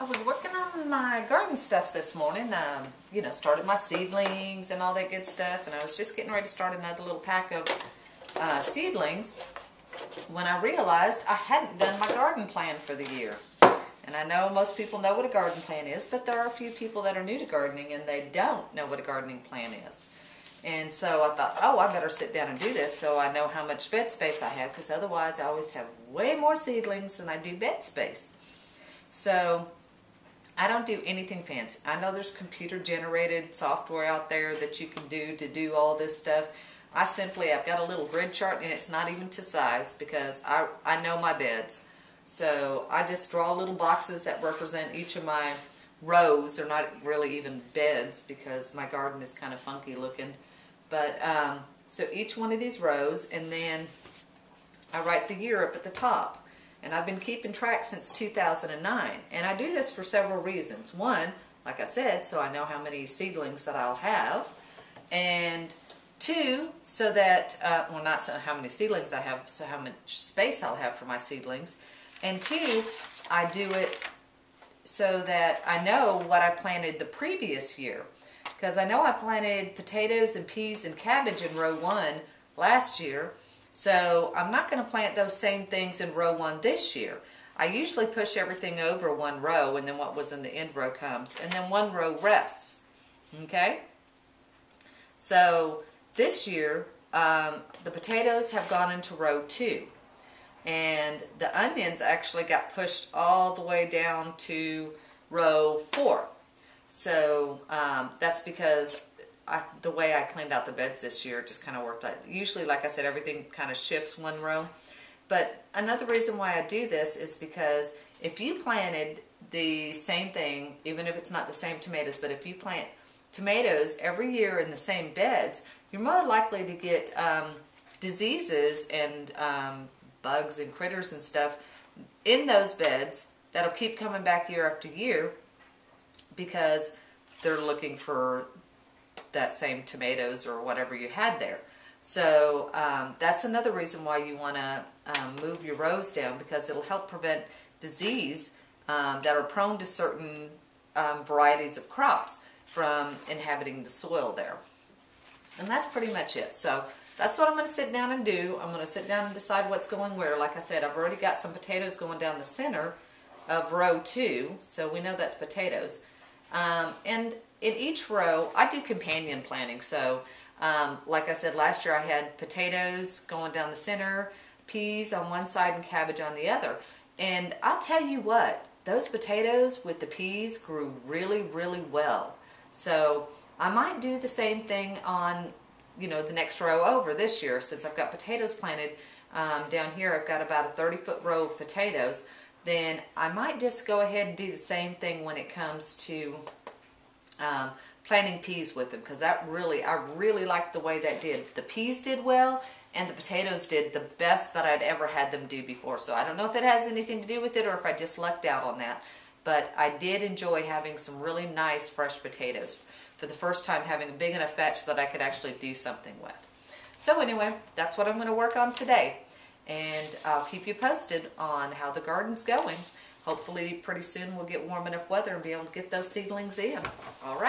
I was working on my garden stuff this morning, you know, started my seedlings and all that good stuff, and I was just getting ready to start another little pack of seedlings when I realized I hadn't done my garden plan for the year. And I know most people know what a garden plan is, but there are a few people that are new to gardening and they don't know what a gardening plan is. And so I thought, oh, I better sit down and do this so I know how much bed space I have, because otherwise I always have way more seedlings than I do bed space. So I don't do anything fancy. I know there's computer-generated software out there that you can do to do all this stuff. I've got a little grid chart, and it's not even to size because I know my beds. So I just draw little boxes that represent each of my rows. They're not really even beds because my garden is kind of funky looking. But so each one of these rows, and then I write the year up at the top. And I've been keeping track since 2009. And I do this for several reasons. One, like I said, so I know how many seedlings that I'll have. And two, so that, well, not so how many seedlings I have, so how much space I'll have for my seedlings. And two, I do it so that I know what I planted the previous year. Because I know I planted potatoes and peas and cabbage in row 1 last year. So I'm not going to plant those same things in row 1 this year. I usually push everything over one row, and then what was in the end row comes. And then one row rests. Okay? So this year, the potatoes have gone into row 2. And the onions actually got pushed all the way down to row 4. So that's because the way I cleaned out the beds this year just kind of worked out. Usually, like I said, everything kind of shifts one row. But another reason why I do this is because if you planted the same thing, even if it's not the same tomatoes, but if you plant tomatoes every year in the same beds, you're more likely to get diseases and bugs and critters and stuff in those beds that'll keep coming back year after year because they're looking for that same tomatoes or whatever you had there. So that's another reason why you want to move your rows down, because it'll help prevent disease that are prone to certain varieties of crops from inhabiting the soil there. And that's pretty much it. So that's what I'm going to sit down and do. I'm going to sit down and decide what's going where. Like I said, I've already got some potatoes going down the center of row 2, so we know that's potatoes. And in each row, I do companion planting. So, like I said, last year I had potatoes going down the center, peas on one side, and cabbage on the other. And I'll tell you what, those potatoes with the peas grew really, really well. So I might do the same thing on, you know, the next row over this year. Since I've got potatoes planted down here, I've got about a 30-foot row of potatoes. Then I might just go ahead and do the same thing when it comes to planting peas with them, because I really liked the way that did. The peas did well, and the potatoes did the best that I'd ever had them do before. So I don't know if it has anything to do with it or if I just lucked out on that. But I did enjoy having some really nice fresh potatoes. For the first time, having a big enough batch that I could actually do something with. So anyway, that's what I'm going to work on today. And I'll keep you posted on how the garden's going. Hopefully pretty soon we'll get warm enough weather and be able to get those seedlings in. All right.